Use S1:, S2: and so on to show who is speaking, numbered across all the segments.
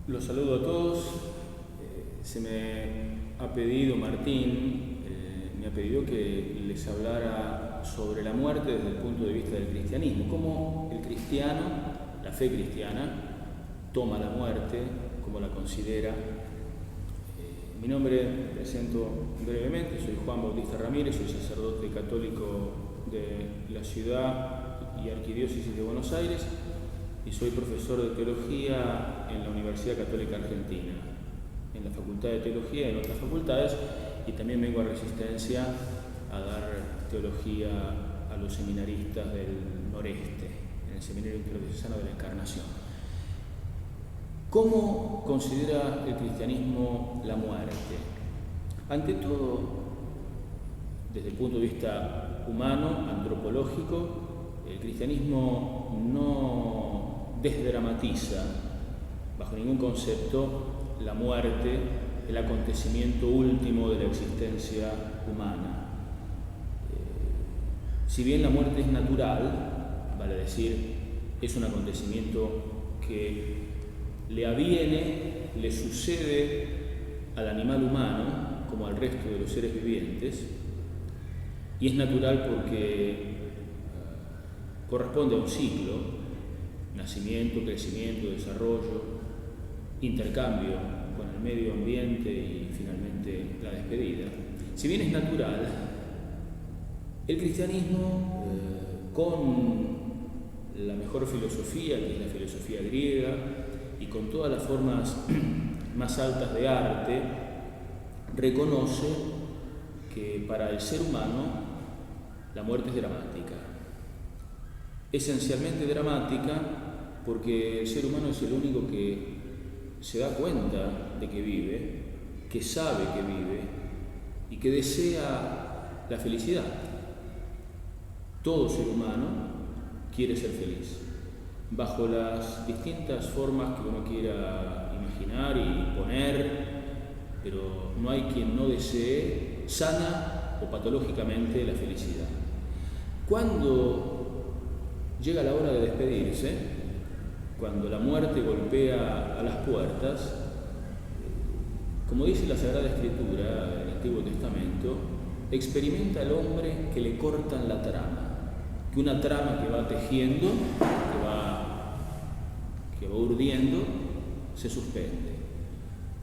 S1: Los saludo a todos. Se me ha pedido, Martín, me ha pedido que les hablara sobre la muerte desde el punto de vista del cristianismo. Cómo el cristiano, la fe cristiana, toma la muerte, cómo la considera. Mi nombre, me presento brevemente, soy Juan Bautista Ramírez, soy sacerdote católico de la ciudad y arquidiócesis de Buenos Aires y soy profesor de teología en la Universidad Católica Argentina, en la Facultad de Teología y en otras facultades, y también vengo a Resistencia a dar teología a los seminaristas del noreste, en el Seminario Interdiocesano de la Encarnación. ¿Cómo considera el cristianismo la muerte? Ante todo, desde el punto de vista humano, antropológico, el cristianismo no desdramatiza bajo ningún concepto la muerte, el acontecimiento último de la existencia humana. Si bien la muerte es natural, vale decir, es un acontecimiento que le aviene, le sucede al animal humano como al resto de los seres vivientes, y es natural porque corresponde a un ciclo: nacimiento, crecimiento, desarrollo, intercambio con el medio ambiente y finalmente la despedida. Si bien es natural, el cristianismo, con la mejor filosofía, que es la filosofía griega, y con todas las formas más altas de arte, reconoce que para el ser humano la muerte es dramática. Esencialmente dramática porque el ser humano es el único que se da cuenta de que vive, que sabe que vive y que desea la felicidad. Todo ser humano quiere ser feliz, bajo las distintas formas que uno quiera imaginar y poner, pero no hay quien no desee sana o patológicamente la felicidad. Cuando llega la hora de despedirse, cuando la muerte golpea a las puertas, como dice la Sagrada Escritura del Antiguo Testamento, experimenta el hombre que le cortan la trama, que una trama que va tejiendo, que va urdiendo, se suspende.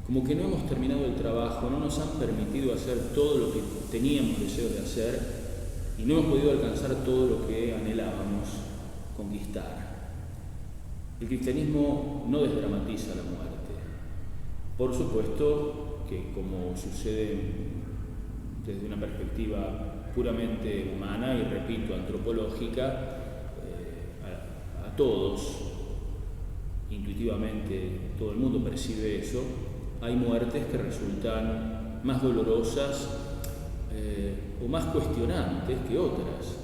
S1: Como que no hemos terminado el trabajo, no nos han permitido hacer todo lo que teníamos deseo de hacer y no hemos podido alcanzar todo lo que anhelábamos conquistar. El cristianismo no desdramatiza la muerte. Por supuesto que, como sucede desde una perspectiva puramente humana y, repito, antropológica, a todos, intuitivamente todo el mundo percibe eso, hay muertes que resultan más dolorosas o más cuestionantes que otras.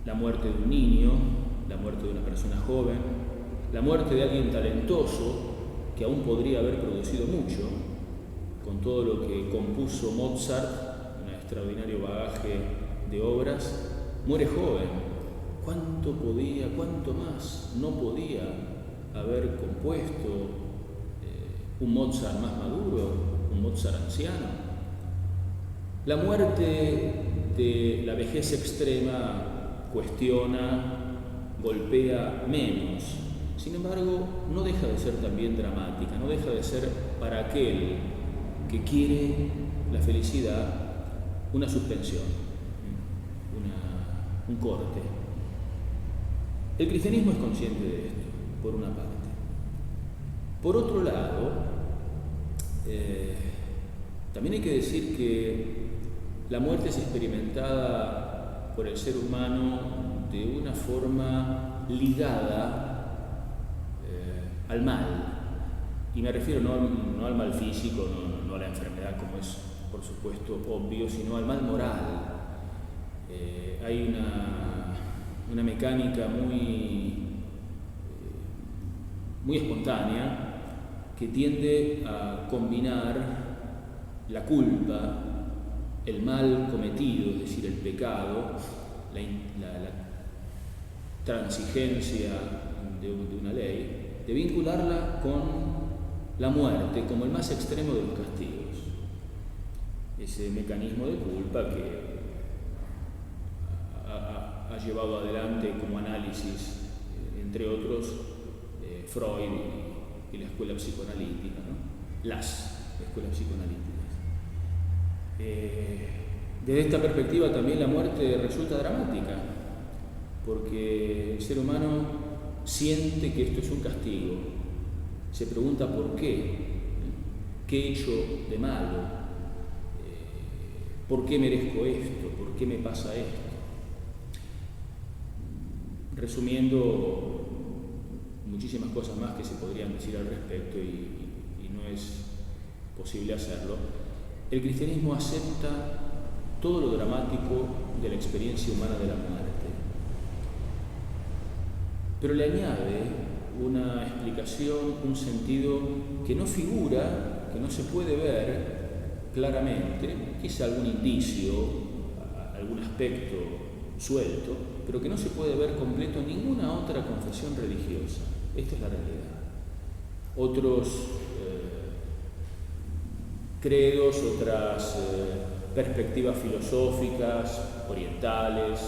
S1: La muerte de un niño, la muerte de una persona joven, la muerte de alguien talentoso que aún podría haber producido mucho, con todo lo que compuso Mozart, un extraordinario bagaje de obras, muere joven. ¿Cuánto más no podía haber compuesto un Mozart más maduro, un Mozart anciano? La muerte de la vejez extrema cuestiona, golpea menos. Sin embargo, no deja de ser también dramática, no deja de ser para aquel que quiere la felicidad una suspensión, un corte. El cristianismo es consciente de esto, por una parte. Por otro lado, también hay que decir que la muerte es experimentada por el ser humano de una forma ligada al mal, y me refiero no al mal físico, no a la enfermedad, como es por supuesto obvio, sino al mal moral. Hay una mecánica muy espontánea que tiende a combinar la culpa, el mal cometido, es decir, el pecado, la transigencia de una ley, de vincularla con la muerte como el más extremo de los castigos, ese mecanismo de culpa que ha llevado adelante como análisis, entre otros, Freud y la escuela psicoanalítica, ¿no? Las escuelas psicoanalíticas. Desde esta perspectiva también la muerte resulta dramática, porque el ser humano siente que esto es un castigo, se pregunta por qué, qué he hecho de malo, por qué merezco esto, por qué me pasa esto. Resumiendo, muchísimas cosas más que se podrían decir al respecto y no es posible hacerlo. El cristianismo acepta todo lo dramático de la experiencia humana de la muerte, pero le añade una explicación, un sentido que no figura, que no se puede ver claramente, quizá algún indicio, algún aspecto suelto, pero que no se puede ver completo en ninguna otra confesión religiosa. Esta es la realidad. Otros credos, otras perspectivas filosóficas, orientales,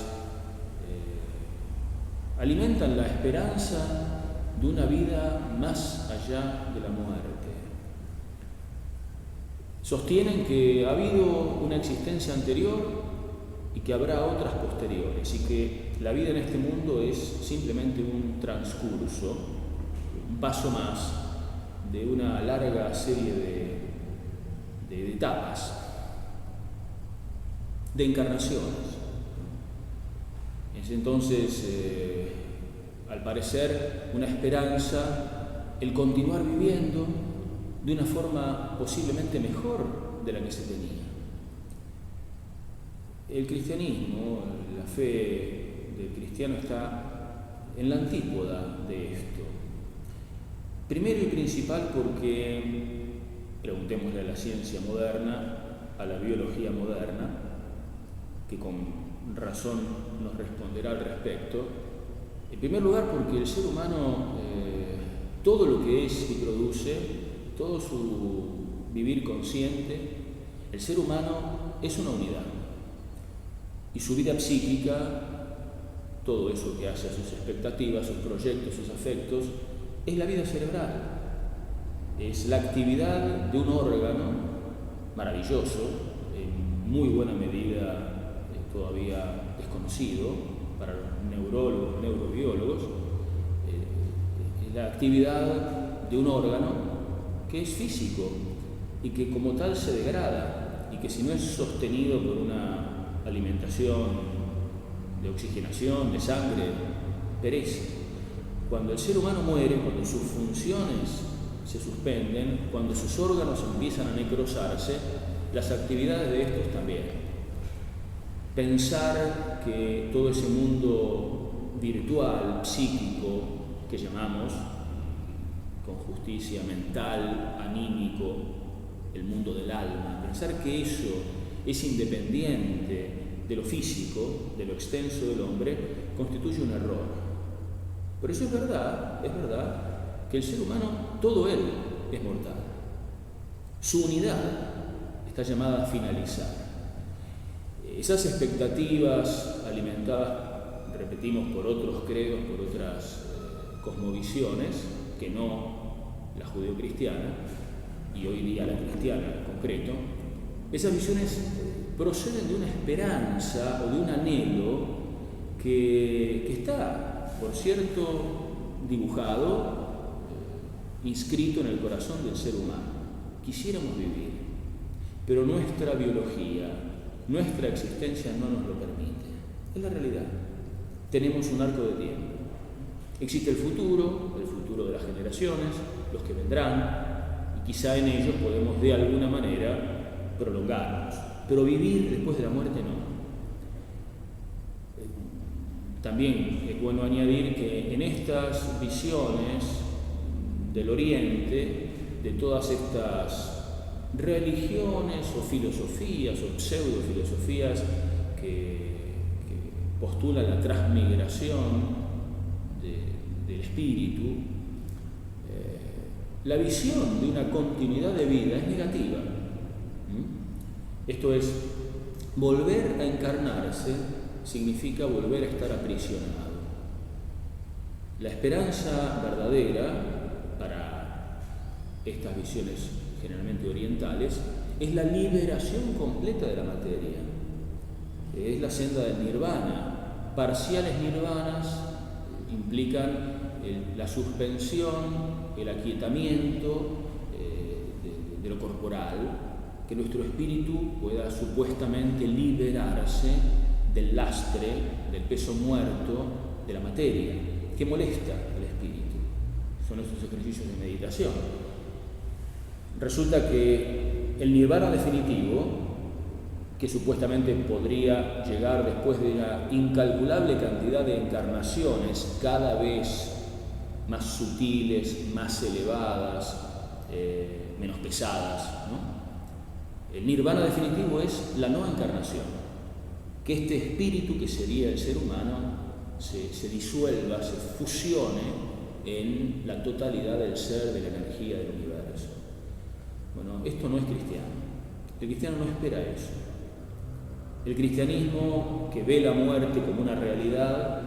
S1: alimentan la esperanza de una vida más allá de la muerte. Sostienen que ha habido una existencia anterior y que habrá otras posteriores, y que la vida en este mundo es simplemente un transcurso, un paso más de una larga serie de etapas, de encarnaciones. Es entonces, al parecer, una esperanza el continuar viviendo de una forma posiblemente mejor de la que se tenía. El cristianismo, la fe del cristiano está en la antípoda de esto. Primero y principal porque, preguntémosle a la ciencia moderna, a la biología moderna, que con razón nos responderá al respecto. En primer lugar porque el ser humano, todo lo que es y produce, todo su vivir consciente, el ser humano es una unidad. Y su vida psíquica, todo eso que hace a sus expectativas, sus proyectos, sus afectos, es la vida cerebral. Es la actividad de un órgano maravilloso, en muy buena medida todavía desconocido para los neurólogos, neurobiólogos, es la actividad de un órgano que es físico y que como tal se degrada, y que si no es sostenido por una alimentación, de oxigenación, de sangre, perece. Cuando el ser humano muere, cuando sus funciones se suspenden, cuando sus órganos empiezan a necrosarse, las actividades de estos también. Pensar que todo ese mundo virtual, psíquico, que llamamos, con justicia mental, anímico, el mundo del alma, pensar que eso es independiente de lo físico, de lo extenso del hombre, constituye un error. Por eso es verdad que el ser humano, todo él es mortal. Su unidad está llamada a finalizar. Esas expectativas alimentadas, repetimos, por otros credos, por otras cosmovisiones, que no la judeocristiana, y hoy día la cristiana en concreto, esas visiones proceden de una esperanza o de un anhelo que está, por cierto, dibujado, inscrito en el corazón del ser humano. Quisiéramos vivir, pero nuestra biología, nuestra existencia no nos lo permite. Es la realidad. Tenemos un arco de tiempo. Existe el futuro de las generaciones, los que vendrán, y quizá en ellos podemos de alguna manera prolongarnos, pero vivir después de la muerte no. También es bueno añadir que en estas visiones del Oriente, de todas estas religiones o filosofías o pseudofilosofías que postulan la transmigración del espíritu, la visión de una continuidad de vida es negativa. Esto es, volver a encarnarse significa volver a estar aprisionado. La esperanza verdadera para estas visiones generalmente orientales es la liberación completa de la materia. Es la senda del nirvana. Parciales nirvanas implican la suspensión, el aquietamiento de lo corporal, que nuestro espíritu pueda supuestamente liberarse del lastre, del peso muerto de la materia, que molesta al espíritu. Son estos ejercicios de meditación. Resulta que el nirvana definitivo, que supuestamente podría llegar después de una incalculable cantidad de encarnaciones cada vez más sutiles, más elevadas, menos pesadas, ¿no? El nirvana definitivo es la no encarnación, que este espíritu que sería el ser humano se disuelva, se fusione en la totalidad del ser, de la energía del universo. Bueno, esto no es cristiano. El cristiano no espera eso. El cristianismo, que ve la muerte como una realidad,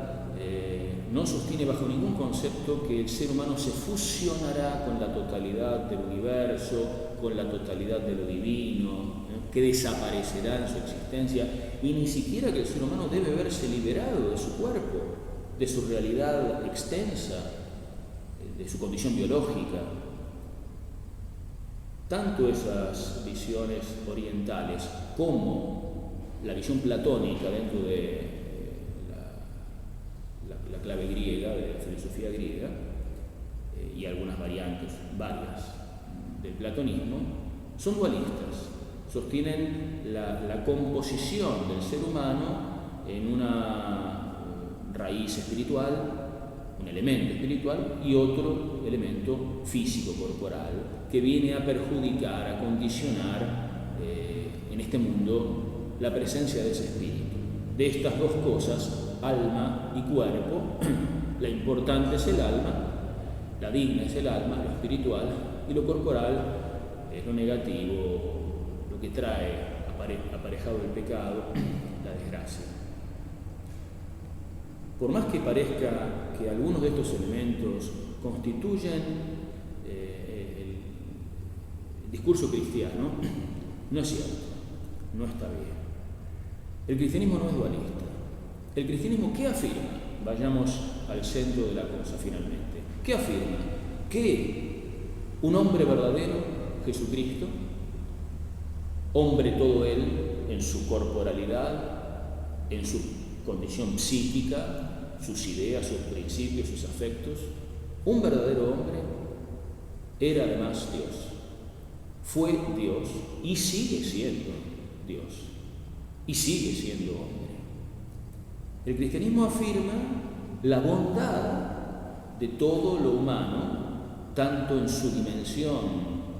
S1: no sostiene bajo ningún concepto que el ser humano se fusionará con la totalidad del universo, con la totalidad de lo divino, que desaparecerá en su existencia, y ni siquiera que el ser humano debe verse liberado de su cuerpo, de su realidad extensa, de su condición biológica. Tanto esas visiones orientales como la visión platónica dentro de la clave griega, de la filosofía griega, y algunas variantes, varias, del platonismo, son dualistas. Sostienen la composición del ser humano en una raíz espiritual, un elemento espiritual, y otro elemento físico, corporal, que viene a perjudicar, a condicionar en este mundo la presencia de ese espíritu. De estas dos cosas, alma y cuerpo, la importante es el alma, la digna es el alma, lo espiritual, y lo corporal es lo negativo, lo que trae aparejado el pecado, la desgracia. Por más que parezca que algunos de estos elementos constituyen el discurso cristiano, no es cierto, no está bien. El cristianismo no es dualista. ¿El cristianismo qué afirma? Vayamos al centro de la cosa finalmente. ¿Qué afirma? Que un hombre verdadero, Jesucristo, hombre todo él en su corporalidad, en su condición psíquica, sus ideas, sus principios, sus afectos, un verdadero hombre, era además Dios. Fue Dios y sigue siendo Dios. Y sigue siendo hombre. El cristianismo afirma la bondad de todo lo humano, tanto en su dimensión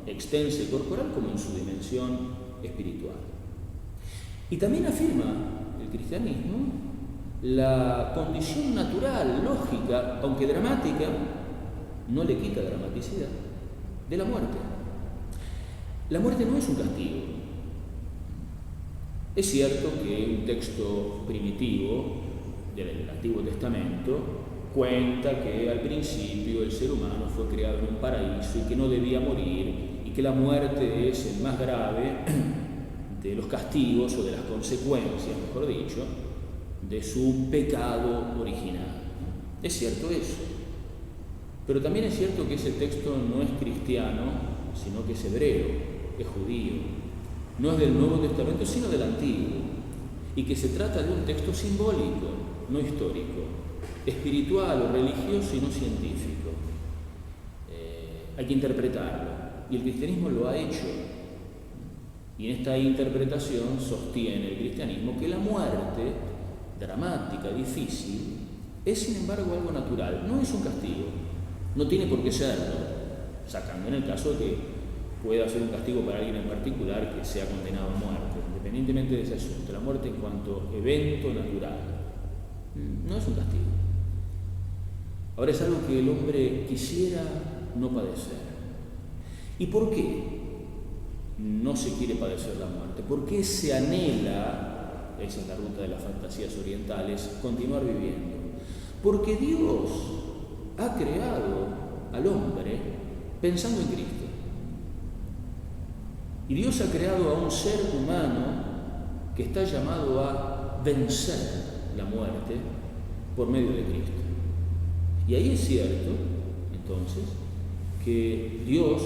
S1: extensa y corporal como en su dimensión espiritual. Y también afirma el cristianismo la condición natural, lógica, aunque dramática, no le quita dramaticidad, de la muerte. La muerte no es un castigo. Es cierto que un texto primitivo del Antiguo Testamento cuenta que al principio el ser humano fue creado en un paraíso y que no debía morir, y que la muerte es el más grave de los castigos o de las consecuencias, mejor dicho, de su pecado original. Es cierto eso, pero también es cierto que ese texto no es cristiano, sino que es hebreo, es judío, no es del Nuevo Testamento, sino del Antiguo, y que se trata de un texto simbólico, no histórico, espiritual o religioso y no científico. Hay que interpretarlo, y el cristianismo lo ha hecho. Y en esta interpretación sostiene el cristianismo que la muerte, dramática, difícil, es sin embargo algo natural, no es un castigo, no tiene por qué serlo, sacando en el caso de que pueda ser un castigo para alguien en particular que sea condenado a muerte, independientemente de ese asunto. La muerte en cuanto evento natural no es un castigo. Ahora es algo que el hombre quisiera no padecer. ¿Y por qué no se quiere padecer la muerte? ¿Por qué se anhela, esa es la ruta de las fantasías orientales, continuar viviendo? Porque Dios ha creado al hombre pensando en Cristo. Y Dios ha creado a un ser humano que está llamado a vencer la muerte por medio de Cristo. Y ahí es cierto, entonces, que Dios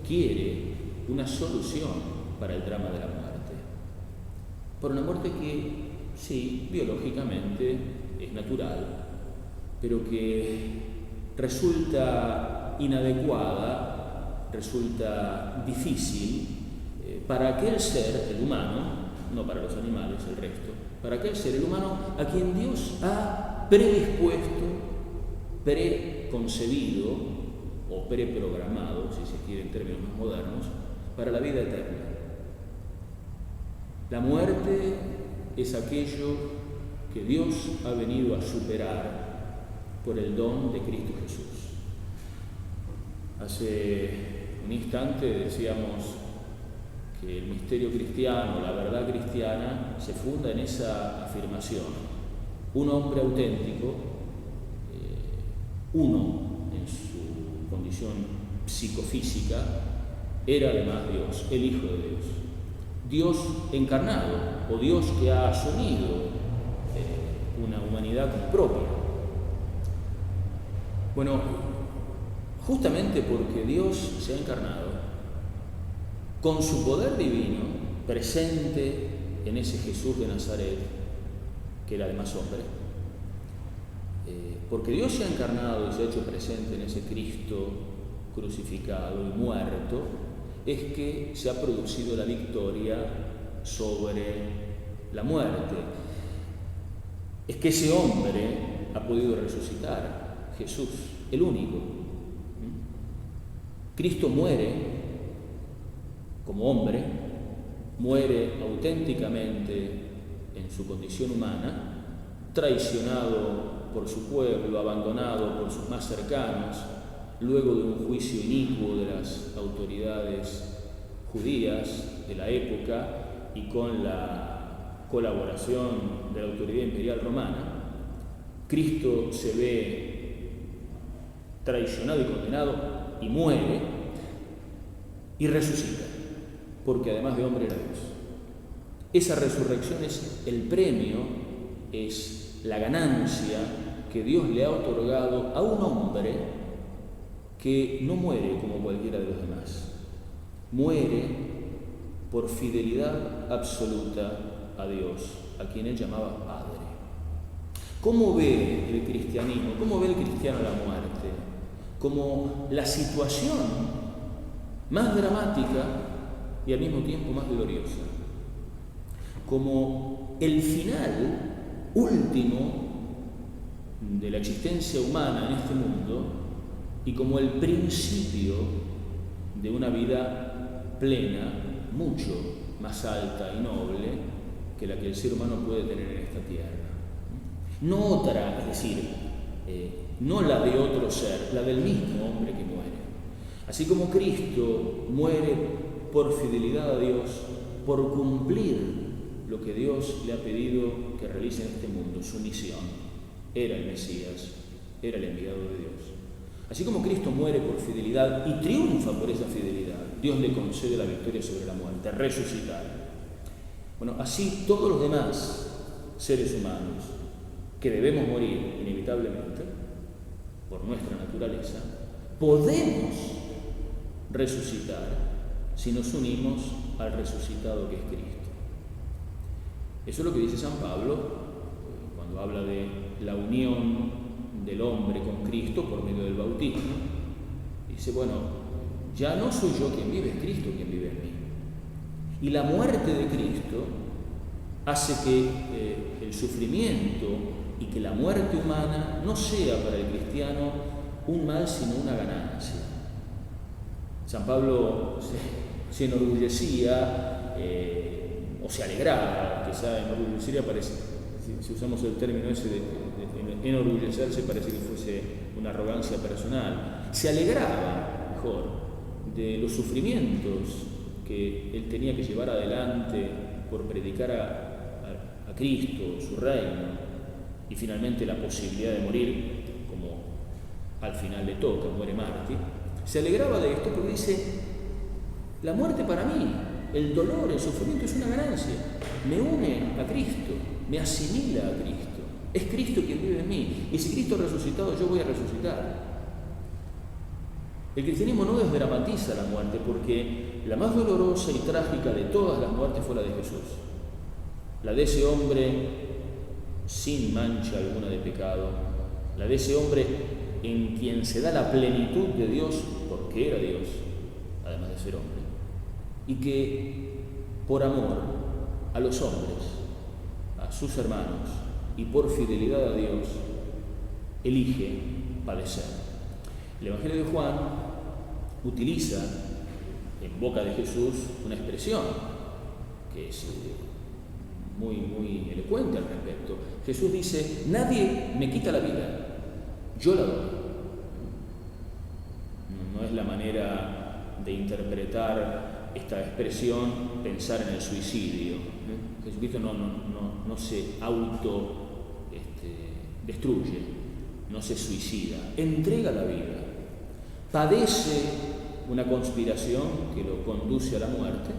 S1: quiere una solución para el drama de la muerte. Por una muerte que, sí, biológicamente es natural, pero que resulta inadecuada, resulta difícil para aquel ser, el humano, no para los animales, el resto, para aquel ser, el humano, a quien Dios ha predispuesto, preconcebido o preprogramado, si se quiere en términos más modernos, para la vida eterna. La muerte es aquello que Dios ha venido a superar por el don de Cristo Jesús. Hace un instante decíamos que el misterio cristiano, la verdad cristiana, se funda en esa afirmación. Un hombre auténtico, uno en su condición psicofísica, era además Dios, el Hijo de Dios. Dios encarnado, o Dios que ha asumido una humanidad como propia. Bueno, justamente porque Dios se ha encarnado, con su poder divino presente en ese Jesús de Nazaret, que era además hombre, porque Dios se ha encarnado y se ha hecho presente en ese Cristo crucificado y muerto, es que se ha producido la victoria sobre la muerte. Es que ese hombre ha podido resucitar, Jesús, el único. Cristo muere como hombre, muere auténticamente en su condición humana, traicionado por su pueblo, abandonado por sus más cercanos, luego de un juicio inicuo de las autoridades judías de la época y con la colaboración de la autoridad imperial romana. Cristo se ve traicionado y condenado y muere y resucita, porque además de hombre era Dios. Esa resurrección es el premio, es la ganancia que Dios le ha otorgado a un hombre que no muere como cualquiera de los demás, muere por fidelidad absoluta a Dios, a quien él llamaba Padre. ¿Cómo ve el cristianismo? ¿Cómo ve el cristiano la muerte? Como la situación más dramática y al mismo tiempo más gloriosa, como el final último de la existencia humana en este mundo y como el principio de una vida plena, mucho más alta y noble que la que el ser humano puede tener en esta tierra. No otra, es decir, no la de otro ser, la del mismo hombre que muere. Así como Cristo muere por fidelidad a Dios, por cumplir lo que Dios le ha pedido que realice en este mundo, su misión. Era el Mesías, era el enviado de Dios. Así como Cristo muere por fidelidad y triunfa por esa fidelidad, Dios le concede la victoria sobre la muerte, resucitar. Bueno, así todos los demás seres humanos que debemos morir inevitablemente por nuestra naturaleza, podemos resucitar si nos unimos al resucitado que es Cristo. Eso es lo que dice San Pablo cuando habla de la unión del hombre con Cristo por medio del bautismo. Dice, bueno, ya no soy yo quien vive, es Cristo quien vive en mí. Y la muerte de Cristo hace que el sufrimiento y que la muerte humana no sea para el cristiano un mal, sino una ganancia. San Pablo se enorgullecía o se alegraba, quizá enorgullecer parece, si usamos el término ese de enorgullecerse, parece que fuese una arrogancia personal. Se alegraba, mejor, de los sufrimientos que él tenía que llevar adelante por predicar a Cristo, su reino, y finalmente la posibilidad de morir, como al final le toca, muere mártir, se alegraba de esto porque dice: la muerte para mí, el dolor, el sufrimiento es una ganancia, me une a Cristo, me asimila a Cristo, es Cristo quien vive en mí, y si Cristo ha resucitado, yo voy a resucitar. El cristianismo no desdramatiza la muerte, porque la más dolorosa y trágica de todas las muertes fue la de Jesús, la de ese hombre sin mancha alguna de pecado, la de ese hombre en quien se da la plenitud de Dios, porque era Dios, además de ser hombre, y que por amor a los hombres, a sus hermanos, y por fidelidad a Dios, elige padecer. El Evangelio de Juan utiliza en boca de Jesús una expresión que es muy elocuente al respecto. Jesús dice: nadie me quita la vida, yo la doy. No es la manera de interpretar esta expresión pensar en el suicidio. Jesucristo no se destruye, no se suicida, entrega la vida, padece una conspiración que lo conduce a la muerte,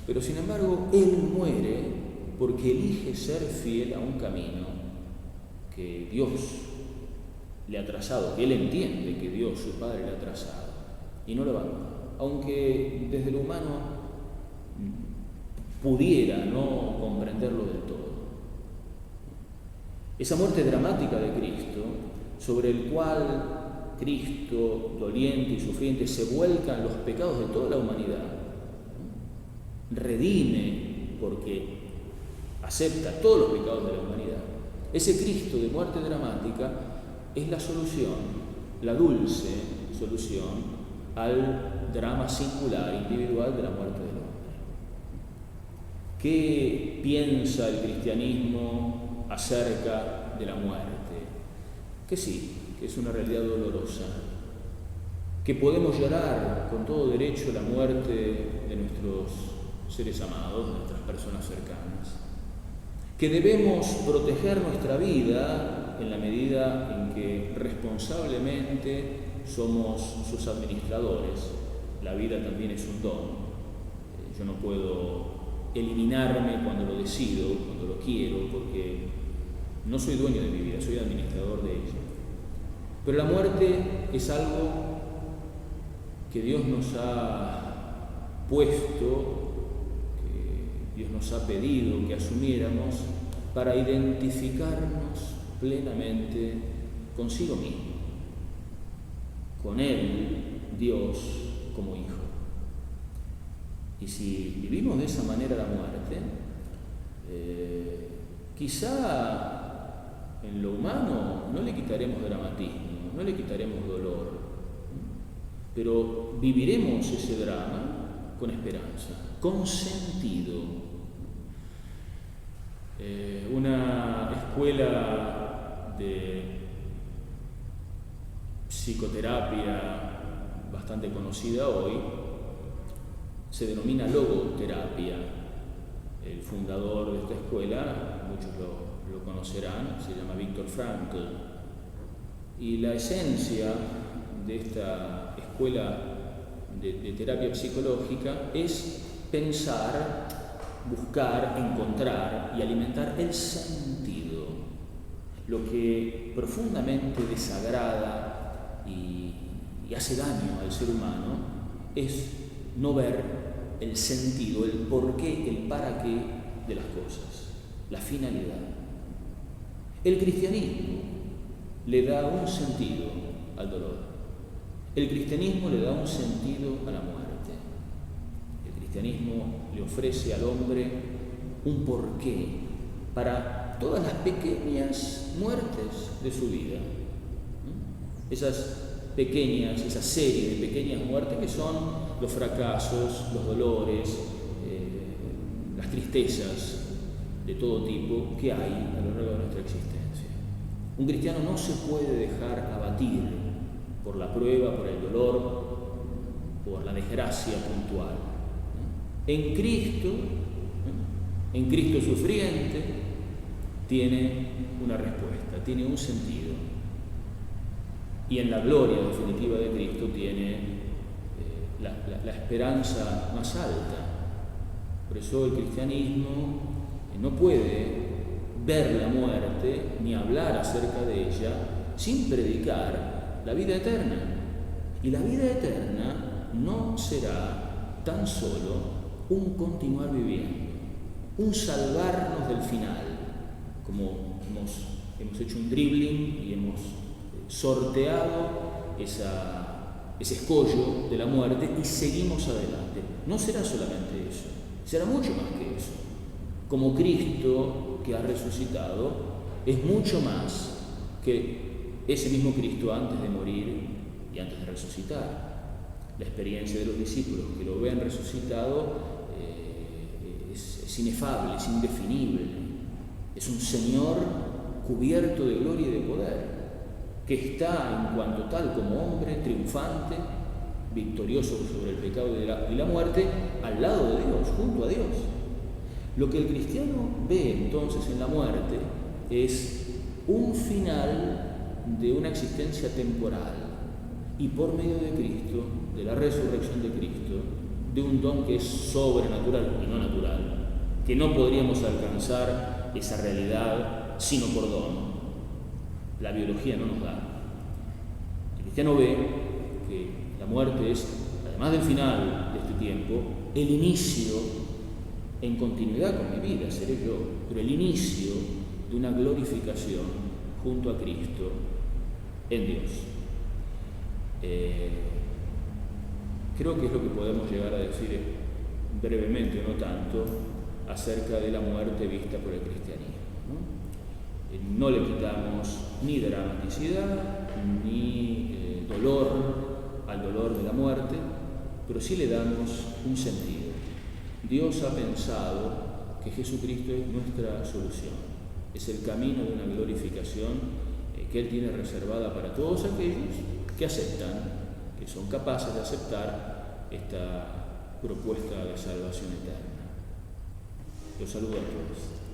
S1: pero sin embargo él muere porque elige ser fiel a un camino que Dios le ha trazado, que él entiende que Dios, su Padre, le ha trazado, y no lo abandona, aunque desde lo humano pudiera no comprenderlo del todo. Esa muerte dramática de Cristo, sobre el cual Cristo, doliente y sufriente, se vuelcan los pecados de toda la humanidad, redime porque acepta todos los pecados de la humanidad. Ese Cristo de muerte dramática es la solución, la dulce solución al drama singular, individual de la muerte del hombre. ¿Qué piensa el cristianismo acerca de la muerte? Que sí, que es una realidad dolorosa, que podemos llorar con todo derecho la muerte de nuestros seres amados, de nuestras personas cercanas, que debemos proteger nuestra vida en la medida en que responsablemente somos sus administradores. La vida también es un don. Yo no puedo eliminarme cuando lo decido, cuando lo quiero, porque no soy dueño de mi vida, soy administrador de ella. Pero la muerte es algo que Dios nos ha puesto, Dios nos ha pedido que asumiéramos para identificarnos plenamente consigo mismo, con Él, Dios, como Hijo. Y si vivimos de esa manera la muerte, quizá en lo humano no le quitaremos dramatismo, no le quitaremos dolor, pero viviremos ese drama con esperanza, con sentido. Una escuela de psicoterapia bastante conocida hoy se denomina logoterapia. El fundador de esta escuela, muchos lo conocerán, se llama Viktor Frankl. Y la esencia de esta escuela de terapia psicológica es pensar, buscar, encontrar y alimentar el sentido. Lo que profundamente desagrada y hace daño al ser humano es no ver el sentido, el porqué, el para qué de las cosas, la finalidad. El cristianismo le da un sentido al dolor. El cristianismo le da un sentido a la muerte. El cristianismo le ofrece al hombre un porqué para todas las pequeñas muertes de su vida. Esa serie de pequeñas muertes que son los fracasos, los dolores, las tristezas de todo tipo que hay a lo largo de nuestra existencia. Un cristiano no se puede dejar abatir por la prueba, por el dolor, o la desgracia puntual. En Cristo sufriente, tiene una respuesta, tiene un sentido. Y en la gloria definitiva de Cristo tiene la esperanza más alta. Por eso el cristianismo no puede ver la muerte ni hablar acerca de ella sin predicar la vida eterna. Y la vida eterna no será tan solo un continuar viviendo, un salvarnos del final, como hemos hecho un dribbling y hemos sorteado ese escollo de la muerte y seguimos adelante. No será solamente eso, será mucho más que eso. Como Cristo que ha resucitado es mucho más que ese mismo Cristo antes de morir y antes de resucitar. La experiencia de los discípulos que lo ven resucitado es inefable, es indefinible. Es un Señor cubierto de gloria y de poder, que está en cuanto tal como hombre, triunfante, victorioso sobre el pecado y la muerte, al lado de Dios, junto a Dios. Lo que el cristiano ve entonces en la muerte es un final de una existencia temporal y por medio de Cristo, de la resurrección de Cristo, de un don que es sobrenatural y no natural, que no podríamos alcanzar esa realidad sino por don. La biología no nos da. El cristiano ve que la muerte es, además del final de este tiempo, el inicio en continuidad con mi vida, seré yo, pero el inicio de una glorificación junto a Cristo en Dios. Creo que es lo que podemos llegar a decir brevemente, no tanto, acerca de la muerte vista por el cristianismo, ¿no? No le quitamos ni dramaticidad ni dolor al dolor de la muerte, pero sí le damos un sentido. Dios ha pensado que Jesucristo es nuestra solución, es el camino de una glorificación que Él tiene reservada para todos aquellos que aceptan, que son capaces de aceptar esta propuesta de salvación eterna. Los saludo a todos.